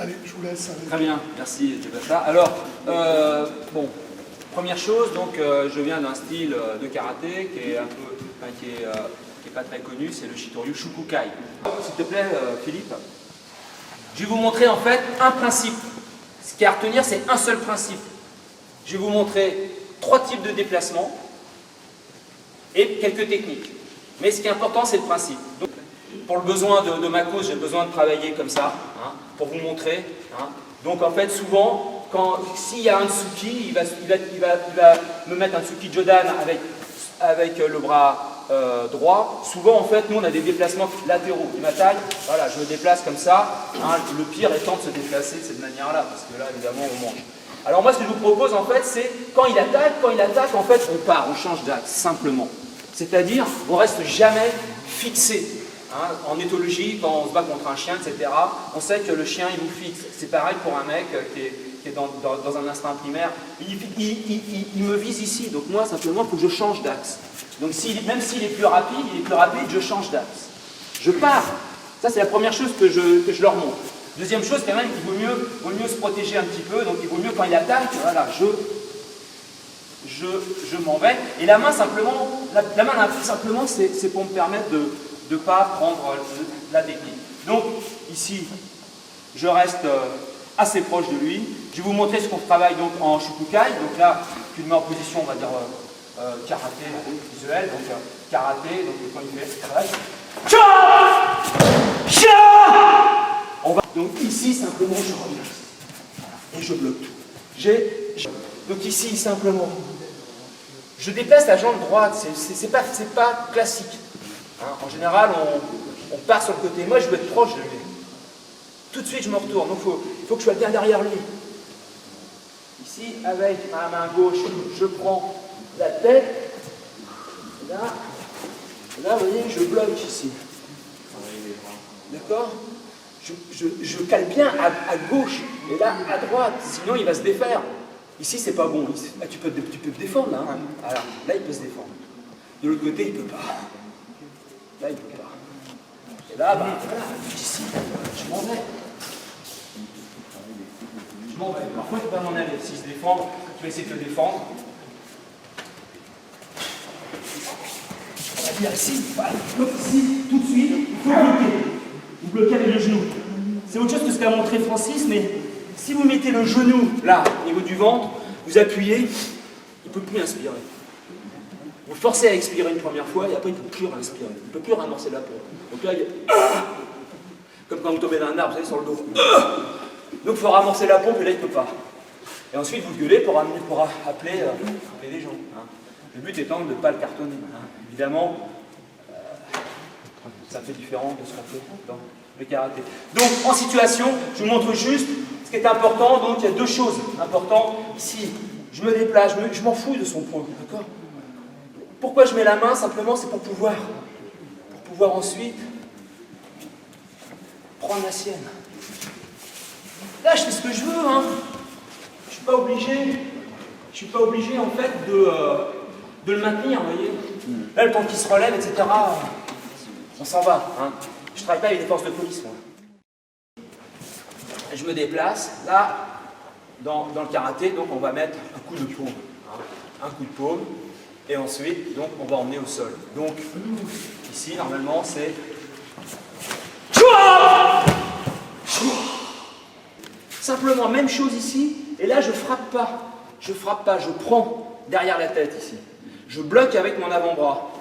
Allez, je vous laisse. Très bien, merci Jebata. Alors, bon, première chose, donc je viens d'un style de karaté qui est un peu, enfin, qui est pas très connu, c'est le Shitoryu Shukukai. S'il te plaît, Philippe, je vais vous montrer en fait un principe. Ce qu'il y a à retenir, c'est un seul principe. Je vais vous montrer 3 types de déplacements et quelques techniques. Mais ce qui est important, c'est le principe. Donc, pour le besoin de ma cause, j'ai besoin de travailler comme ça, hein, pour vous montrer. Hein. Donc en fait, souvent, s'il y a un Tsuki, il va me mettre un Tsuki Jodan avec le bras droit. Souvent, en fait, nous, on a des déplacements latéraux. Et ma taille, voilà, je me déplace comme ça. Hein, le pire étant de se déplacer de cette manière-là, parce que là, évidemment, on mange. Alors moi, ce que je vous propose, en fait, c'est quand il attaque, en fait, on part, on change d'axe, simplement. C'est-à-dire, on ne reste jamais fixé. Hein, en éthologie, quand on se bat contre un chien, etc., on sait que le chien, il vous fixe. C'est pareil pour un mec qui est dans un instinct primaire. Il me vise ici, donc moi, simplement, il faut que je change d'axe. Donc même s'il est plus rapide, je change d'axe. Je pars. Ça, c'est la première chose que je leur montre. Deuxième chose, quand même, il vaut mieux se protéger un petit peu, donc il vaut mieux quand il attaque, voilà, je m'en vais. Et la main, simplement, simplement, c'est pour me permettre de ne pas prendre la technique. Donc, ici, je reste assez proche de lui. Je vais vous montrer ce qu'on travaille donc en Shukukai. Donc là, je me mets en position, on va dire, karaté visuel. Donc, karaté, donc quand il fait travail. On va donc ici, simplement, je reviens. Et je bloque tout. Donc ici, simplement, je déplace la jambe droite. C'est pas classique. Hein, en général, on part sur le côté. Moi, je veux être proche de lui. Tout de suite, je me retourne. Donc, il faut que je sois bien derrière lui. Ici, avec ma main gauche, je prends la tête. Là, vous voyez, je bloque ici. D'accord ? Je cale bien à gauche. Et là, à droite. Sinon, il va se défaire. Ici, c'est pas bon. Là, tu peux te défendre. Là, hein. Alors, là, il peut se défendre. De l'autre côté, il ne peut pas. Là, il ne peut pas. Et là, voilà, ici, je m'en vais. Je m'en vais. Parfois, tu peux pas m'en aller. S'il se défend, tu vas essayer de te défendre. On va dire ici, voilà. Donc ici, tout de suite, il faut bloquer. Vous bloquez avec le genou. C'est autre chose que ce qu'a montré Francis, mais si vous mettez le genou, là, au niveau du ventre, vous appuyez, il ne peut plus inspirer. Vous le forcez à expirer une première fois et après il ne peut plus respirer. Il ne peut plus ramorcer la pompe. Donc là, il y a... Comme quand vous tombez d'un arbre, vous savez, sur le dos. Donc il faut ramorcer la pompe et là, il ne peut pas. Et ensuite, vous gueulez pour appeler les gens. Hein. Le but étant de ne pas le cartonner. Hein. Évidemment, ça fait différent de ce qu'on fait dans le karaté. Donc, en situation, je vous montre juste ce qui est important. Donc, il y a 2 choses importantes. Ici, je me déplace, je m'en fous de son point. D'accord ? Pourquoi je mets la main? Simplement, c'est pour pouvoir ensuite prendre la sienne. Là, je fais ce que je veux. Hein. Je suis pas obligé en fait de le maintenir, vous voyez. Là, le temps qu'il se relève, etc., on s'en va. Hein. Je ne travaille pas avec des forces de police, moi. Je me déplace. Là, dans le karaté, donc, on va mettre un coup de paume. Hein. Un coup de paume. Et ensuite, donc, on va emmener au sol. Donc, ici, normalement, c'est... Simplement, même chose ici. Et là, je frappe pas. Je frappe pas. Je prends derrière la tête, ici. Je bloque avec mon avant-bras.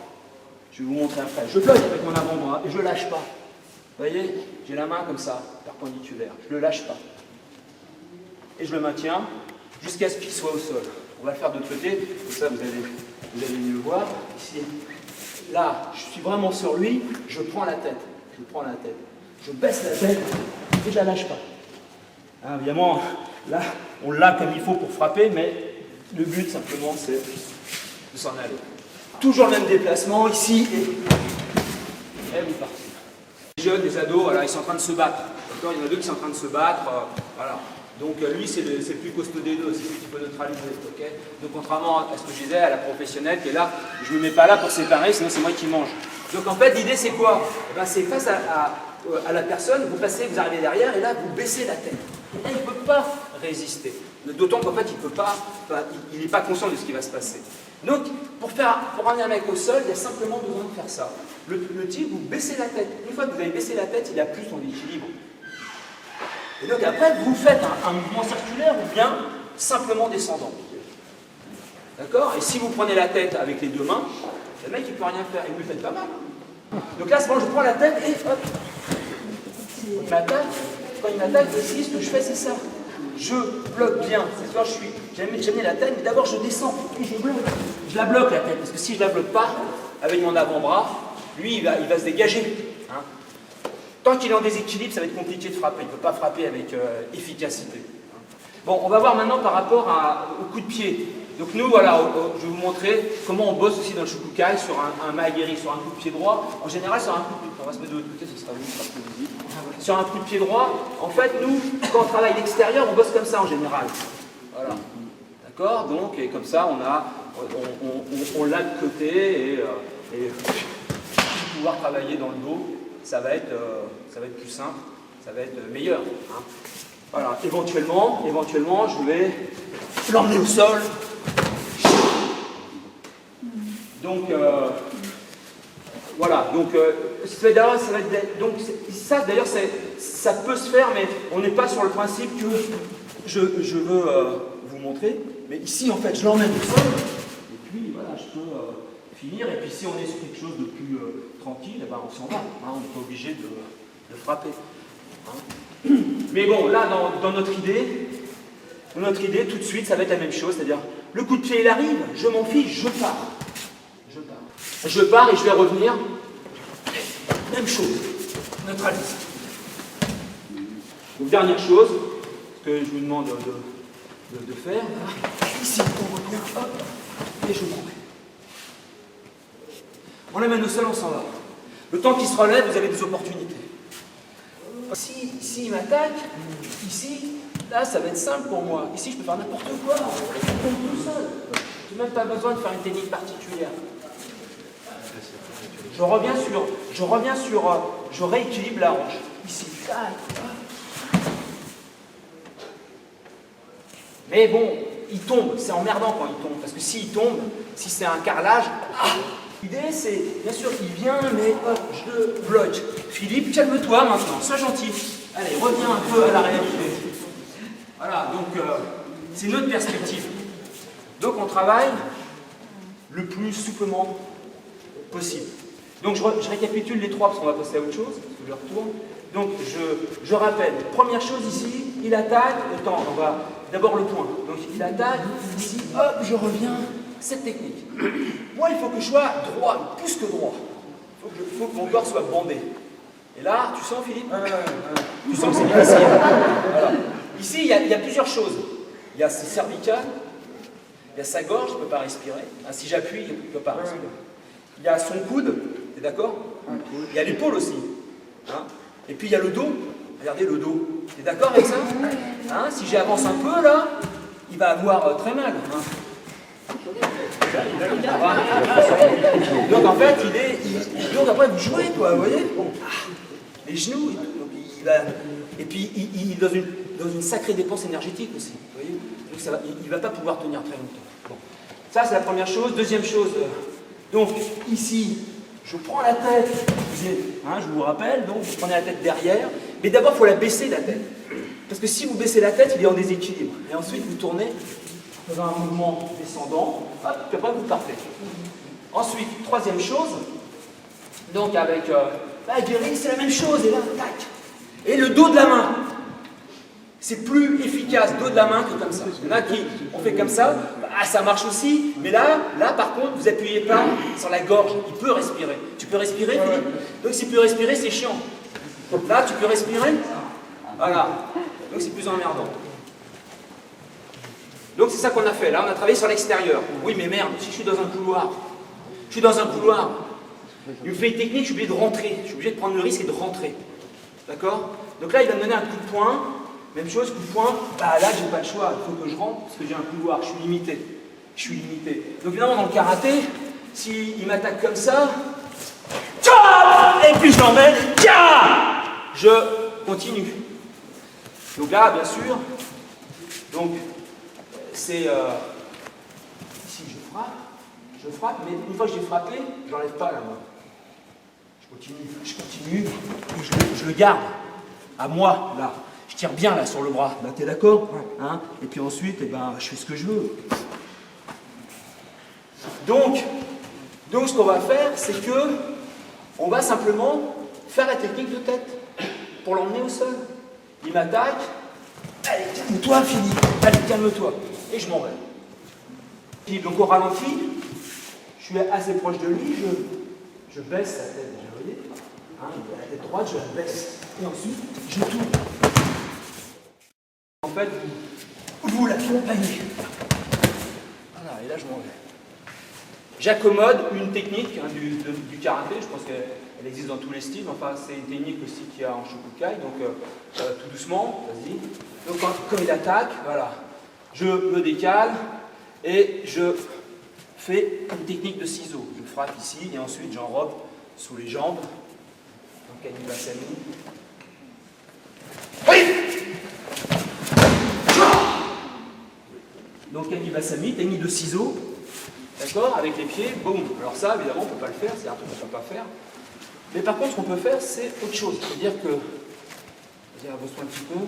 Je vais vous montrer après. Je bloque avec mon avant-bras et je ne lâche pas. Vous voyez, j'ai la main comme ça, perpendiculaire. Je ne le lâche pas. Et je le maintiens jusqu'à ce qu'il soit au sol. On va le faire de l'autre côté. Comme ça, vous allez mieux le voir. Ici, là, je suis vraiment sur lui. Je prends la tête. Je prends la tête. Je baisse la tête et je ne la lâche pas. Hein, évidemment, là, on l'a comme il faut pour frapper, mais le but, simplement, c'est de s'en aller. Toujours le même déplacement, ici, et vous partez. Les jeunes, les ados, voilà, ils sont en train de se battre. Il y en a 2 qui sont en train de se battre. Voilà. Donc lui, c'est le plus costaud des 2, c'est lui qui peut neutraliser. Okay, donc contrairement à ce que je disais, à la professionnelle qui est là, je ne me mets pas là pour séparer, sinon c'est moi qui mange. Donc en fait, l'idée c'est quoi? Eh ben, c'est face à la personne, vous passez, vous arrivez derrière, et là, vous baissez la tête. Et là, il ne peut pas résister. D'autant qu'en fait, il peut pas, il n'est pas conscient de ce qui va se passer. Donc, pour ramener un mec au sol, il y a simplement besoin de faire ça. Le type, vous baissez la tête. Une fois que vous avez baissé la tête, il a plus son équilibre. Et donc après, vous faites un mouvement circulaire ou bien simplement descendant. D'accord? Et si vous prenez la tête avec les deux mains, le mec, il ne peut rien faire. Et vous le faites pas mal. Donc là, c'est bon, je prends la tête et hop. Il m'attaque. Quand il m'attaque, ici, ce que je fais, c'est ça. Je bloque bien. C'est-à-dire, j'ai amené la tête, mais d'abord, je descends et je bloque. Je la bloque, la tête, parce que si je ne la bloque pas, avec mon avant-bras, lui, il va se dégager. Hein. Tant qu'il est en déséquilibre, ça va être compliqué de frapper. Il ne peut pas frapper avec efficacité. Bon, on va voir maintenant par rapport au coup de pied. Donc nous, voilà, je vais vous montrer comment on bosse aussi dans le Shukukai sur un Maegiri, sur un coup de pied droit. En général, sur un coup de pied... On va se mettre de l'autre côté, ce sera plus visible. Sur un coup de pied droit, en fait, nous, quand on travaille l'extérieur, on bosse comme ça en général. Voilà. D'accord? Donc, et comme ça, on l'a de côté et pouvoir travailler dans le dos, ça va être plus simple, ça va être meilleur. Hein. Voilà. Éventuellement, je vais l'emmener au sol. Donc, voilà. Donc, ça d'ailleurs, ça peut se faire, mais on n'est pas sur le principe que je veux vous montrer. Mais ici, en fait, je l'emmène au sol. Et puis, voilà, je peux finir. Et puis, si on est sur quelque chose de plus tranquille, eh ben, on s'en va. Hein, on n'est pas obligé de frapper. Hein. Mais bon, là, dans notre idée, tout de suite, ça va être la même chose. C'est-à-dire, le coup de pied, il arrive, je m'en fiche, je pars. Je pars et je vais revenir. Même chose. Neutralise. Donc, dernière chose que je vous demande de faire. Ici, on revient, hop, et je m'en vais. On l'amène au sol, on s'en va. Le temps qu'il se relève, vous avez des opportunités. Si il m'attaque, ici, là, ça va être simple pour moi. Ici, je peux faire n'importe quoi. Je tombe tout seul. Je n'ai même pas besoin de faire une technique particulière. Je rééquilibre la hanche. Ici. Mais bon, il tombe. C'est emmerdant quand il tombe. Parce que s'il tombe, si c'est un carrelage, l'idée c'est, bien sûr, il vient, mais hop, je le bloque. Philippe, calme-toi maintenant, sois gentil. Allez, reviens un peu à la réalité. Voilà, donc c'est notre perspective. Donc on travaille le plus souplement possible. Donc je récapitule les trois parce qu'on va passer à autre chose, parce que je retourne. Donc je rappelle, première chose ici, il attaque, on va d'abord le point. Donc il attaque, ici, hop, je reviens, cette technique. Moi, il faut que je sois droit, plus que droit. Il faut que mon corps soit bandé. Et là, tu sens, Philippe? Tu sens que c'est facile. Voilà. Ici, il y a plusieurs choses. Il y a ses cervicales, il y a sa gorge, il ne peut pas respirer. Ah, si j'appuie, il ne peut pas respirer. Il y a son coude, tu es d'accord? Il y a l'épaule aussi. Hein? Et puis il y a le dos. Regardez le dos. Tu es d'accord avec ça? Hein? Si j'avance un peu là, il va avoir très mal. Hein? Donc en fait, donc après vous jouez quoi, vous voyez? Les genoux, et puis il est dans une sacrée dépense énergétique aussi, vous voyez? Donc il ne va pas pouvoir tenir très longtemps. Bon. Ça c'est la première chose. Deuxième chose, donc ici, je prends la tête, je vous rappelle, donc vous prenez la tête derrière, mais d'abord il faut la baisser la tête. Parce que si vous baissez la tête, il est en déséquilibre. Et ensuite vous tournez dans un mouvement descendant, hop, puis après vous partez. Ensuite, troisième chose, donc avec Maegiri, c'est la même chose, et là, tac. Et le dos de la main, c'est plus efficace, dos de la main, que comme ça. Il y en a qui, on fait comme ça, ça marche aussi, mais là par contre, vous appuyez pas sur la gorge, il peut respirer. Tu peux respirer, Philippe? Donc s'il peut respirer, c'est chiant. Là, tu peux respirer? Voilà. Donc c'est plus emmerdant. Donc c'est ça qu'on a fait. Là, on a travaillé sur l'extérieur. Oui, mais merde, si je suis dans un couloir, il me fait une technique, je suis obligé de rentrer. Je suis obligé de prendre le risque et de rentrer. D'accord? Donc là, il va me donner un coup de poing. Même chose, coup de poing. Bah là, j'ai pas le choix. Il faut que je rentre parce que j'ai un couloir. Je suis limité. Donc évidemment, dans le karaté, s'il m'attaque comme ça, et puis je l'emmène, je continue. Donc là, bien sûr, donc c'est ici je frappe, mais une fois que j'ai frappé, je n'enlève pas la main. Je continue, et je le garde à moi, là. Je tire bien là sur le bras, là, t'es d'accord, hein? Et puis ensuite, eh ben, je fais ce que je veux. Donc ce qu'on va faire, c'est que on va simplement faire la technique de tête pour l'emmener au sol. Il m'attaque. Allez, calme-toi, Philippe. Allez, calme-toi. Et je m'en vais. Puis, donc, au ralenti, je suis assez proche de lui, je baisse sa tête, déjà, vous voyez, hein, il a la tête droite, je la baisse. Et ensuite, je tourne. En fait, vous l'accompagnez. Voilà, et là, je m'en vais. J'accommode une technique hein, du karaté, je pense qu'elle existe dans tous les styles, enfin c'est une technique aussi qu'il y a en Shokukai, donc tout doucement, vas-y. Donc quand il attaque, voilà, je me décale et je fais une technique de ciseaux. Je frappe ici et ensuite j'enrobe sous les jambes. Donc Kanibasami. Oui. Donc Kanibasami, technique de ciseaux. D'accord? Avec les pieds, boum. Alors ça, évidemment, on ne peut pas le faire, c'est un truc qu'on ne peut pas faire. Mais par contre, ce qu'on peut faire, c'est autre chose. C'est-à-dire que... Vas-y, avance-toi un petit peu.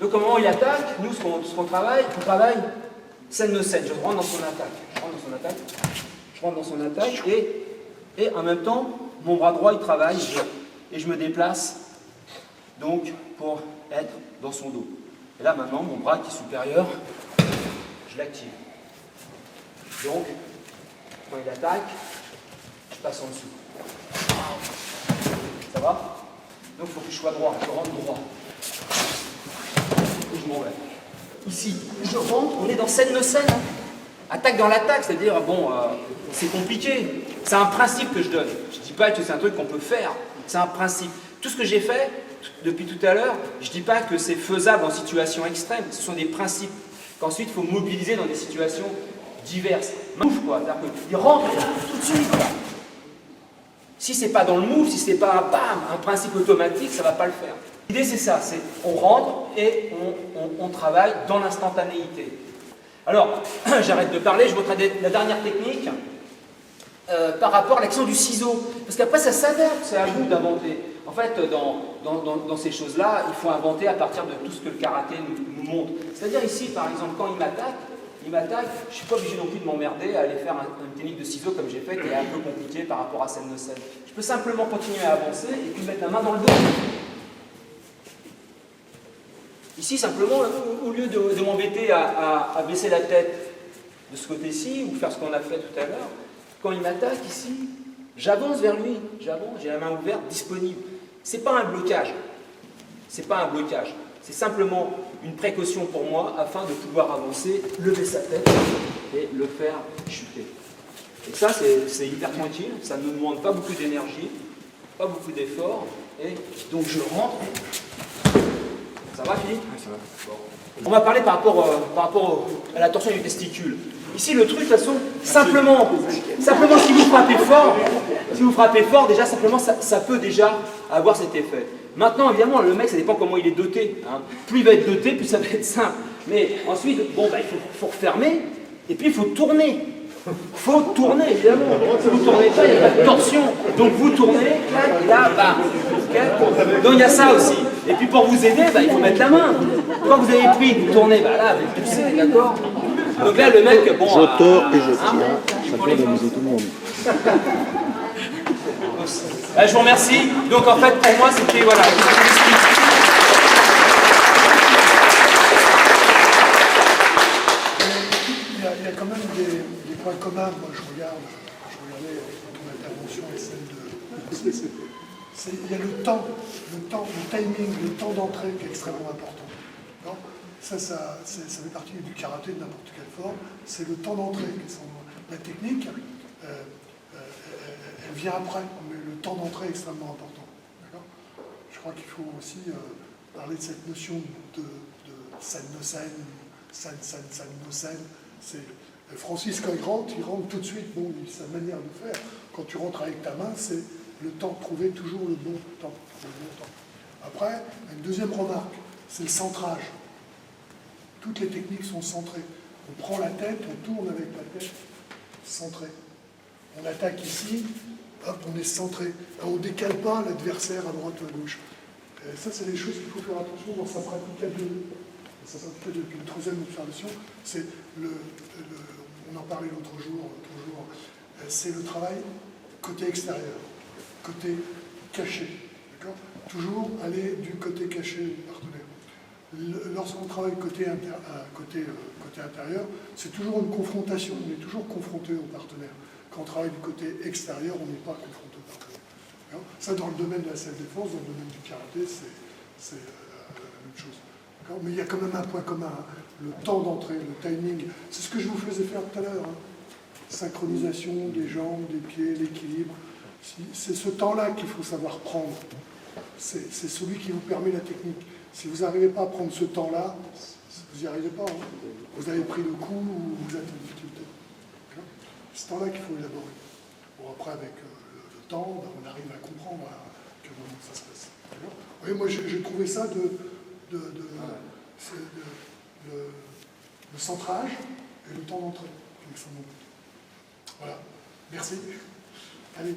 Donc, au moment où il attaque, nous, ce qu'on travaille, on travaille scène no scène. Je rentre dans son attaque. Je rentre dans son attaque et en même temps, mon bras droit, il travaille et je me déplace donc pour être dans son dos. Et là, maintenant, mon bras qui est supérieur, je l'active. Donc, quand il attaque, je passe en dessous. Ça va? Donc, il faut que je sois droit, je rentre droit. Et je m'en vais. Ici, je rentre, on est dans scène no scène. Hein. Attaque dans l'attaque, c'est-à-dire, bon, c'est compliqué. C'est un principe que je donne. Je ne dis pas que c'est un truc qu'on peut faire. C'est un principe. Tout ce que j'ai fait depuis tout à l'heure, je ne dis pas que c'est faisable en situation extrême. Ce sont des principes qu'ensuite, il faut mobiliser dans des situations diverses. Move, quoi. Il rentre là, tout de suite. Si c'est pas dans le move, si c'est pas bam, un principe automatique, ça va pas le faire. L'idée c'est ça, c'est on rentre et on travaille dans l'instantanéité. Alors, j'arrête de parler, je vous montre la dernière technique par rapport à l'action du ciseau. Parce qu'après ça s'adapte, c'est à vous d'inventer. En fait, dans ces choses-là, il faut inventer à partir de tout ce que le karaté nous montre. C'est-à-dire ici, par exemple, quand il m'attaque, je ne suis pas obligé non plus de m'emmerder à aller faire une technique de ciseaux comme j'ai fait, qui est un peu compliquée par rapport à scène no scène. Je peux simplement continuer à avancer et puis mettre la main dans le dos. Ici, simplement, au lieu de m'embêter à baisser la tête de ce côté-ci ou faire ce qu'on a fait tout à l'heure, quand il m'attaque ici, j'avance vers lui, j'avance, j'ai la main ouverte, disponible. Ce n'est pas un blocage. C'est pas un blocage. C'est simplement une précaution pour moi afin de pouvoir avancer, lever sa tête et le faire chuter. Et ça, c'est hyper tranquille, ça ne me demande pas beaucoup d'énergie, pas beaucoup d'effort. Et donc je rentre. Ça va, Philippe? Oui, ça va. Bon. On va parler par rapport à la torsion du testicule. Ici, le truc, de toute façon, simplement si vous frappez fort, déjà, simplement, ça peut déjà avoir cet effet. Maintenant, évidemment, le mec, ça dépend comment il est doté. Hein. Plus il va être doté, plus ça va être simple. Mais ensuite, bon, bah, il faut refermer, et puis il faut tourner. Il faut tourner, évidemment. Si vous ne tournez pas, il n'y a pas de torsion. Donc vous tournez, et là, bah. Okay. Donc il y a ça aussi. Et puis pour vous aider, bah, il faut mettre la main. Quand vous avez pris, vous tournez, bah là, vous poussez, d'accord? Donc là, le mec, bon. Je tords et je tire, ça peut amuser tout le monde. Je vous remercie. Donc en fait, pour moi, c'était, voilà. Il y a quand même des points communs. Moi, je regardais ton intervention et celle de... Il y a le temps, le timing, le temps d'entrée qui est extrêmement important. Non, ça fait partie du karaté de n'importe quelle forme. C'est le temps d'entrée. La technique, elle vient après, mais le temps d'entrée est extrêmement important. Je crois qu'il faut aussi parler de cette notion de scène no scène, scène no scène. Francis, quand il rentre tout de suite. Bon, sa manière de faire. Quand tu rentres avec ta main, c'est le temps, trouver toujours le bon temps. Après, une deuxième remarque, c'est le centrage. Toutes les techniques sont centrées. On prend la tête, on tourne avec la tête centrée. On attaque ici, hop, on est centré. On ne décale pas l'adversaire à droite ou à gauche. Et ça, c'est des choses qu'il faut faire attention dans sa pratique à deux. Ça s'appelle depuis une troisième observation, c'est on en parlait l'autre jour, c'est le travail côté extérieur, côté caché. Toujours aller du côté caché du partenaire. Lorsqu'on travaille côté intérieur, c'est toujours une confrontation, on est toujours confronté au partenaire. Quand on travaille du côté extérieur, on n'est pas confronté au partenaire. Ça, dans le domaine de la self-défense, dans le domaine du karaté, c'est la même chose. Mais il y a quand même un point commun, hein. Le temps d'entrée, le timing. C'est ce que je vous faisais faire tout à l'heure. Hein. Synchronisation des jambes, des pieds, l'équilibre. C'est ce temps-là qu'il faut savoir prendre. C'est celui qui vous permet la technique. Si vous n'arrivez pas à prendre ce temps-là, vous n'y arrivez pas. Hein. Vous avez pris le coup ou vous êtes en difficulté. C'est ce temps-là qu'il faut élaborer. Bon, après, avec le temps, on arrive à comprendre comment ça se passe. Oui, moi, j'ai trouvé ça le centrage et le temps d'entrée. Voilà. Merci. Allez.